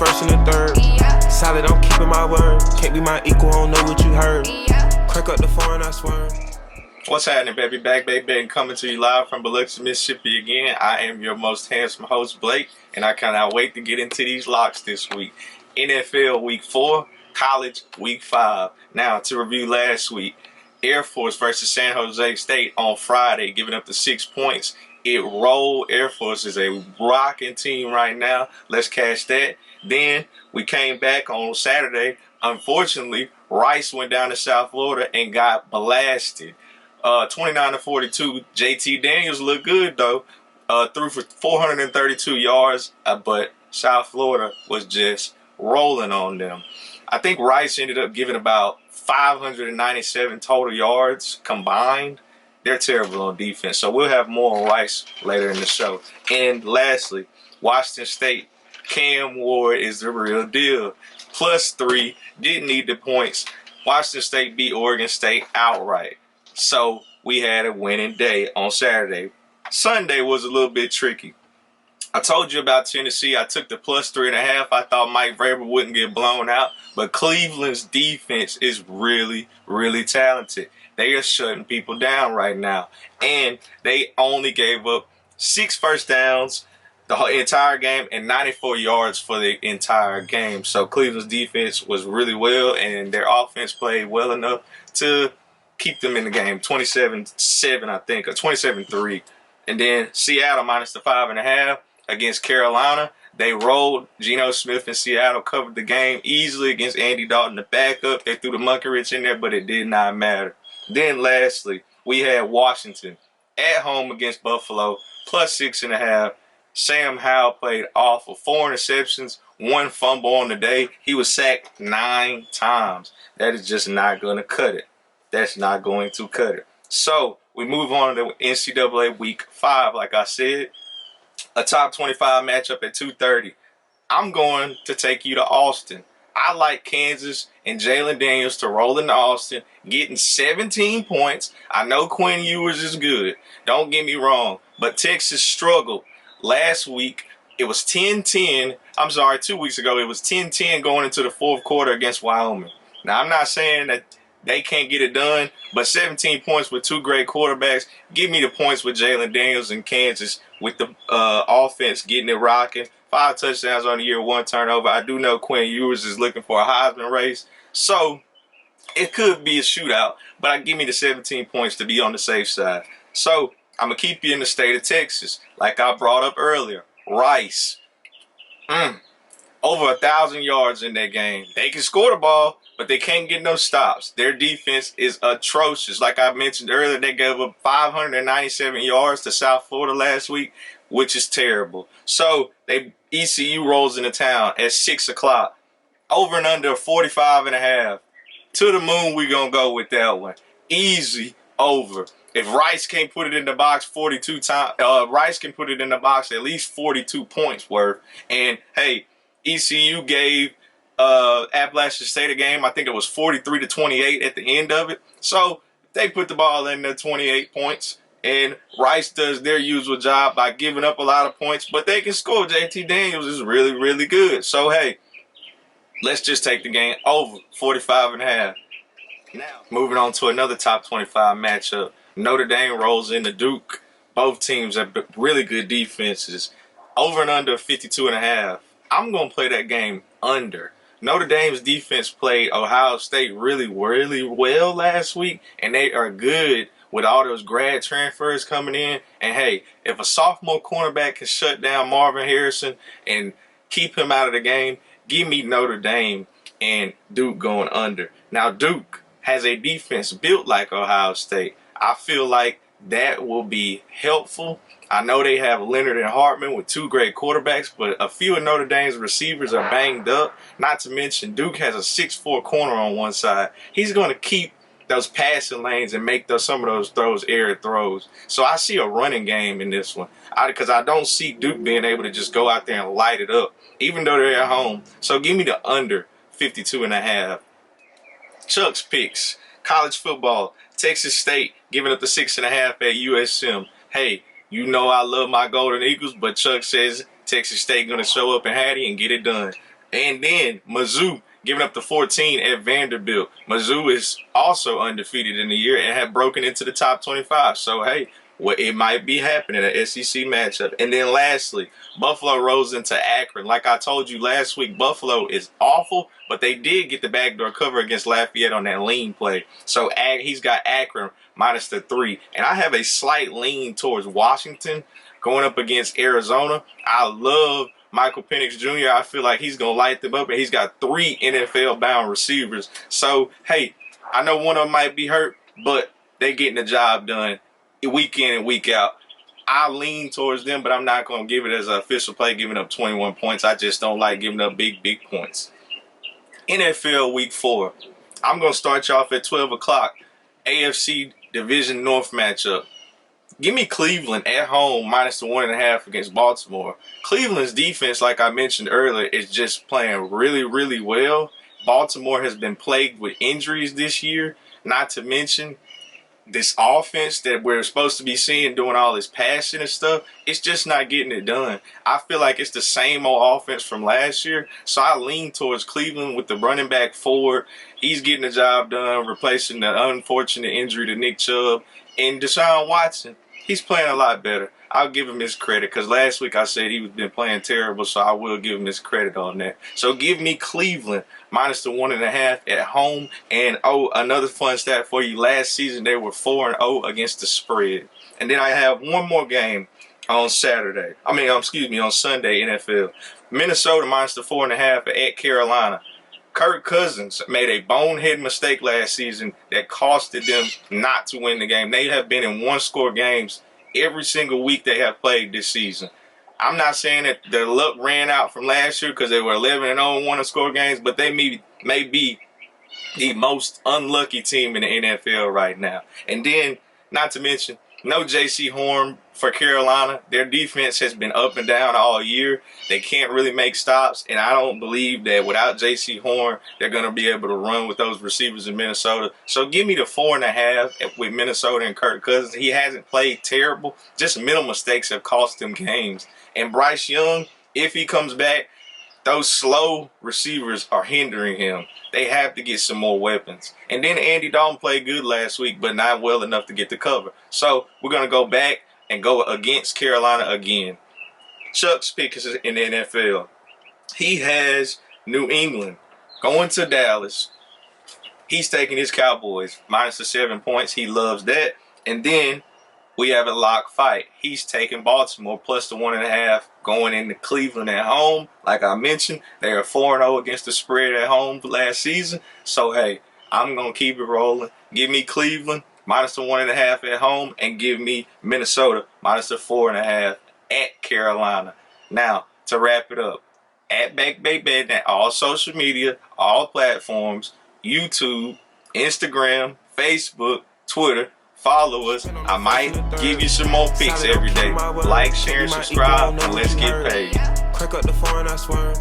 first and the third. Solid, I'm keeping my word. Can't be my equal, I don't know what you heard. Crack up the foreign, I swear. What's happening, baby? BackBayBetting coming to you live from Biloxi, Mississippi again. I am your most handsome host, Blake, and I cannot wait to get into these locks this week. NFL Week 4, College Week 5. Now, to review last week, Air Force versus San Jose State on Friday, giving up the 6 points. It rolled. Air Force is a rocking team right now. Let's catch that. Then we came back on Saturday. Unfortunately, Rice went down to South Florida and got blasted. 29-42. JT Daniels looked good though. Threw for 432 yards, but South Florida was just rolling on them. I think Rice ended up giving about 597 total yards combined. They're terrible on defense, so we'll have more on Rice later in the show. And lastly, Washington State, Cam Ward is the real deal. +3, didn't need the points. Washington State beat Oregon State outright. So we had a winning day on Saturday. Sunday was a little bit tricky. I told you about Tennessee. I took the +3.5. I thought Mike Vrabel wouldn't get blown out. But Cleveland's defense is really, really talented. They are shutting people down right now. And they only gave up 6 first downs the whole entire game and 94 yards for the entire game. So Cleveland's defense was really well, and their offense played well enough to keep them in the game. 27-7, I think, or 27-3. And then Seattle minus the 5.5 against Carolina. They rolled. Geno Smith and Seattle covered the game easily against Andy Dalton, the backup. They threw the monkey wrench in there, but it did not matter. Then lastly, we had Washington at home against Buffalo, +6.5. Sam Howell played awful. 4 interceptions, 1 fumble on the day. He was sacked 9 times. That is just not going to cut it. That's not going to cut it. So we move on to NCAA Week 5, like I said. A top 25 matchup at 2:30. I'm going to take you to Austin. I like Kansas and Jalen Daniels to roll into Austin, getting 17 points. I know Quinn Ewers is good. Don't get me wrong. But Texas struggled. Last week, it was 10-10. I'm sorry, 2 weeks ago, it was 10-10 going into the fourth quarter against Wyoming. Now, I'm not saying that they can't get it done, but 17 points with 2 great quarterbacks. Give me the points with Jalen Daniels and Kansas with the offense getting it rocking. 5 touchdowns on the year, 1 turnover. I do know Quinn Ewers is looking for a Heisman race, so it could be a shootout, but give me the 17 points to be on the safe side. So I'm going to keep you in the state of Texas, like I brought up earlier. Rice. Over 1,000 yards in that game. They can score the ball, but they can't get no stops. Their defense is atrocious. Like I mentioned earlier, they gave up 597 yards to South Florida last week, which is terrible. So ECU rolls into town at 6 o'clock. Over and under 45.5. To the moon, we're going to go with that one. Easy over. If Rice can't put it in the box 42 times, Rice can put it in the box at least 42 points worth. And, hey, ECU gave Appalachian State a game. I think it was 43-28 at the end of it. So they put the ball in there 28 points. And Rice does their usual job by giving up a lot of points. But they can score. JT Daniels is really, really good. So, hey, let's just take the game over 45.5. Now, moving on to another top 25 matchup. Notre Dame rolls into Duke. Both teams have really good defenses. Over and under 52.5. I'm going to play that game under. Notre Dame's defense played Ohio State really, really well last week, and they are good with all those grad transfers coming in. And, hey, if a sophomore cornerback can shut down Marvin Harrison and keep him out of the game, give me Notre Dame and Duke going under. Now, Duke has a defense built like Ohio State. I feel like that will be helpful. I know they have Leonard and Hartman with 2 great quarterbacks, but a few of Notre Dame's receivers are banged up. Not to mention, Duke has a 6'4" corner on one side. He's going to keep those passing lanes and make some of those throws air throws. So I see a running game in this one because I don't see Duke being able to just go out there and light it up, even though they're at home. So give me the under 52.5. Chuck's picks. College football. Texas State giving up the 6.5 at USM. Hey, you know I love my Golden Eagles, but Chuck says Texas State going to show up in Hattie and get it done. And then Mizzou giving up the 14 at Vanderbilt. Mizzou is also undefeated in the year and have broken into the top 25. So, hey, well, it might be happening, an SEC matchup. And then lastly, Buffalo rose into Akron. Like I told you last week, Buffalo is awful, but they did get the backdoor cover against Lafayette on that lean play. So he's got Akron minus the 3. And I have a slight lean towards Washington going up against Arizona. I love Michael Penix Jr. I feel like he's going to light them up, and he's got 3 NFL-bound receivers. So, hey, I know one of them might be hurt, but they're getting the job done week in and week out. I lean towards them, but I'm not going to give it as an official play, giving up 21 points. I just don't like giving up big points. NFL Week 4. I'm going to start you off at 12 o'clock. AFC Division North matchup. Give me Cleveland at home minus the 1.5 against Baltimore. Cleveland's defense, like I mentioned earlier, is just playing really, really well. Baltimore has been plagued with injuries this year, not to mention this offense that we're supposed to be seeing doing all this passing and stuff. It's just not getting it done. I feel like it's the same old offense from last year, so I lean towards Cleveland with the running back forward. He's getting the job done, replacing the unfortunate injury to Nick Chubb. And Deshaun Watson, he's playing a lot better. I'll give him his credit because last week I said he's been playing terrible, so I will give him his credit on that. So give me Cleveland minus the 1.5 at home. And, another fun stat for you. Last season they were 4-0 against the spread. And then I have one more game on Sunday, NFL. Minnesota minus the 4.5 at Carolina. Kirk Cousins made a bonehead mistake last season that costed them not to win the game. They have been in one-score games every single week they have played this season. I'm not saying that their luck ran out from last year because they were 11-0 in one-score games, but they may be the most unlucky team in the NFL right now. And then, not to mention, no J.C. Horn for Carolina. Their defense has been up and down all year. They can't really make stops, and I don't believe that without J.C. Horn, they're going to be able to run with those receivers in Minnesota. So give me the 4.5 with Minnesota and Kirk Cousins. He hasn't played terrible. Just middle mistakes have cost him games. And Bryce Young, if he comes back, those slow receivers are hindering him. They have to get some more weapons. And then Andy Dalton played good last week, but not well enough to get the cover. So we're going to go back and go against Carolina again. Chuck's pick is in the NFL. He has New England going to Dallas. He's taking his Cowboys minus the 7 points. He loves that. And then we have a lock fight. He's taking Baltimore plus the 1.5 going into Cleveland at home. Like I mentioned, they are 4-0 against the spread at home last season. So, hey, I'm going to keep it rolling. Give me Cleveland minus the 1.5 at home and give me Minnesota minus the 4.5 at Carolina. Now, to wrap it up, at BackBayBetting at all social media, all platforms, YouTube, Instagram, Facebook, Twitter. Follow us. I might give you some more picks every day. Like, share, and subscribe, and let's get paid. Crack up the foreign, I swear.